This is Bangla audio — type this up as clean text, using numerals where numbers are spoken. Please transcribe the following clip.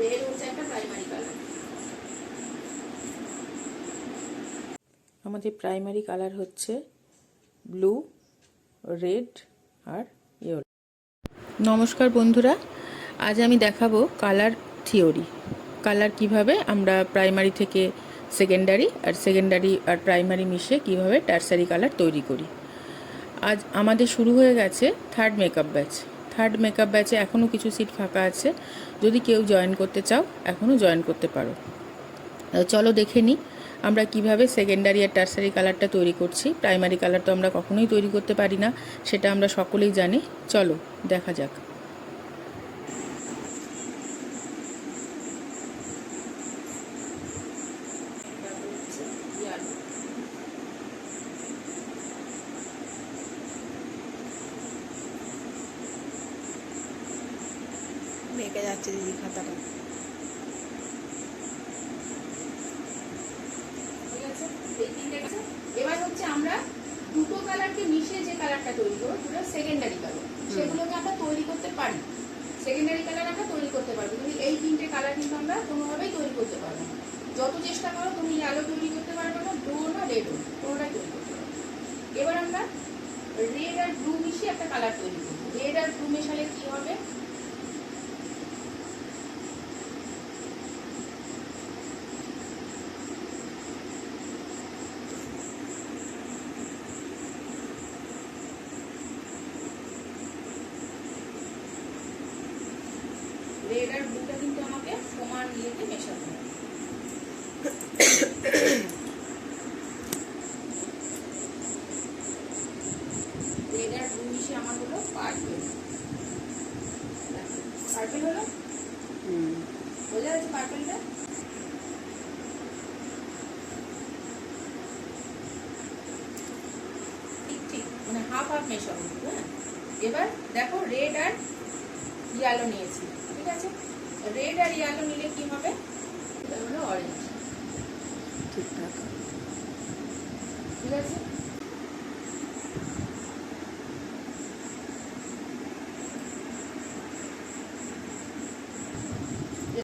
রেড হচ্ছে একটা প্রাইমারি কালার। আমাদের প্রাইমারি কালার হচ্ছে ব্লু, রেড আর ইয়েলো। নমস্কার বন্ধুরা, আজ আমি দেখাবো কালার থিওরি। কালার কিভাবে আমরা প্রাইমারি থেকে সেকেন্ডারি আর প্রাইমারি মিশে কিভাবে টারসারি কালার তৈরি করি। আজ আমাদের শুরু হয়ে গেছে third makeup batch. Third makeup ব্যাচে এখনও কিছু সিট ফাঁকা আছে, যদি কেউ জয়েন করতে চাও এখনও জয়েন করতে পারো। চলো দেখে নিই আমরা কিভাবে সেকেন্ডারি আর টারসারি কালারটা তৈরি করছি। প্রাইমারি কালার তো আমরা কখনোই তৈরি করতে পারি না, সেটা আমরা সকলেই জানি। চলো দেখা যাক। মেকে যাচ্ছে দিদি খাতাটা। এবার হচ্ছে আমরা দুটো কালারকে মিশিয়ে যে কালারটা তৈরি করবো সেটা সেকেন্ডারি কালার, সেগুলোকে আমরা তৈরি করতে পারি। সেকেন্ডারি কালার আমরা তৈরি করতে পারবো, কিন্তু এই তিনটে কালার কিন্তু আমরা কোনোভাবেই তৈরি করতে পারবো না। যত চেষ্টা করো তুমি আলো তৈরি করতে পারবে না, ব্লু না রেডও, কোনোটাই তৈরি করতে পারবো। এবার আমরা রেড আর ব্লু মিশিয়ে একটা কালার তৈরি করবো। রেড আর ব্লু মেশালে কি হবে? রেড আর ব্লুটা কিন্তু আমাকে সমান ইয়েতে মেশাতে হবে। রেড আর ব্লু মিশে আমার হলো পার্পল। পার্পল হলো, বোঝা যাচ্ছে পার্পলটা? ঠিক ঠিক, মানে হাফ হাফ মেশাবো। হ্যাঁ, এবার দেখো রেড আর ইয়েলো নিয়েছি, ঠিক আছে? রেড আর ইয়েলো নিলে কি হবে? এটা হলো অরেঞ্জ। ঠিকঠাক, ঠিক আছে?